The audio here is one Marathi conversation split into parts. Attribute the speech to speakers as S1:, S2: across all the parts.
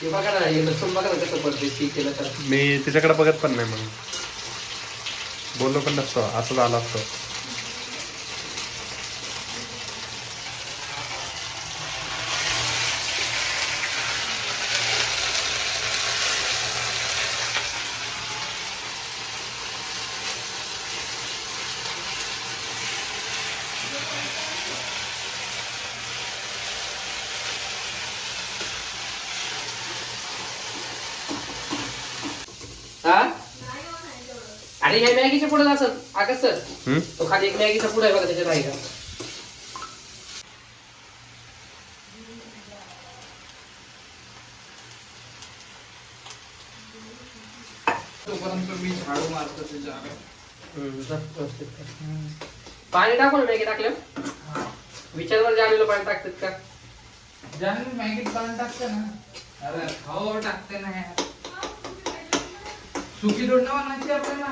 S1: हे बघा ना, हे लसूण बघा ना कसं पडते ती केलं तर.
S2: मी तिच्याकडे बघत पण नाही, मग बोललो पण नसतो, असं झालं असतं.
S1: हा आणि ह्या मॅगीच्या पुढे असत आकाश सर, तो खाली एक मॅगीचा पुढे आहे बघा, त्याच्यात आहे का?
S3: तोपर्यंत मी झाडू मारतो तुझ्या.
S1: पाणी टाकू ना मॅगी टाकलं. विचारवर जाणीला पाणी टाकतात का?
S3: जानवी मॅगीत पाणी टाकते ना. अरे हो टाकते ना यार. सुकी दोडणं बनायची आपल्याला.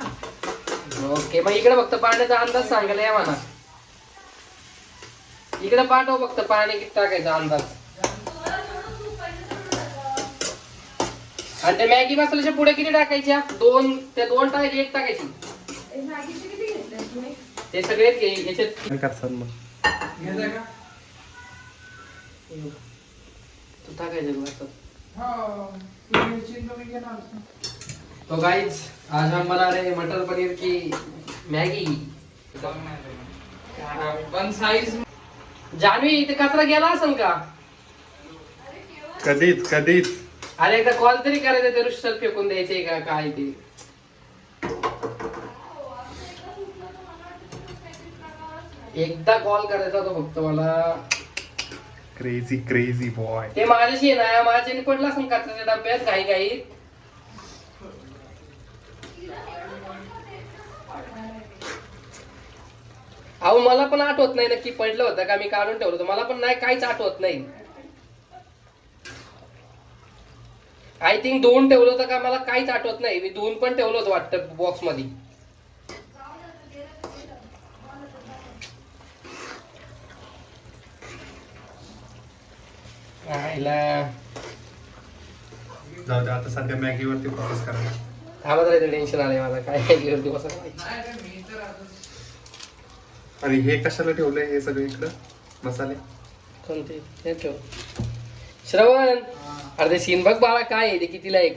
S1: ओके, मग इकडे फक्त पाण्याचा अंदाज सांगायला या म्हणा. इकडे पाठव फक्त पाणी किती टाकायचा अंदाज. आणि त्या मॅगी मसाल्याच्या पुढे किती टाकायच्या? दोन टाकायची, एक टाकायची. ते सगळे याच्यात
S2: करतात मग.
S3: घेताय का?
S1: तू टाकायचं असं.
S3: हो. तू मिरची कमी घेणार.
S1: तो गाइस, आज हम बना रहे हैं मटर पनीर की मैगी.
S3: One size.
S1: जानवी इथे कचरा गेला असेल का?
S2: कधीच
S1: अरे एकदा कॉल तरी करायचा, ते रुष्टर फेकून द्यायचे का काय ते. एकदा कॉल करायचा तो फक्त मला.
S2: Crazy boy.
S1: ते माझ्याशी ना, माझ्याने पडला असेल कचऱ्याच्या डब्यात काही. अहो मला पण आठवत नाही नक्की पडलं होतं का, मी काढून ठेवलं होतं, मला पण नाही काहीच आठवत नाही. आय थिंक धुवून ठेवलं होतं का, मला काहीच आठवत नाही. मी धुवून पण ठेवलं होतं वाटतं बॉक्स मध्ये.
S2: जाऊ दे, आता सध्या मॅगीवरती फोकस करा.
S1: थांबत राहायचं, टेन्शन आलंय मला काय मॅगीवरती बसा.
S3: नाही रे, मी तर आता
S2: आणि हे कशाला ठेवलंय हे सगळे इकडं मसाले?
S1: कोणते? हे ठेव. श्रवण, अरे ते सीन बघ बाळा, काय आहे ते, कितीला आहे.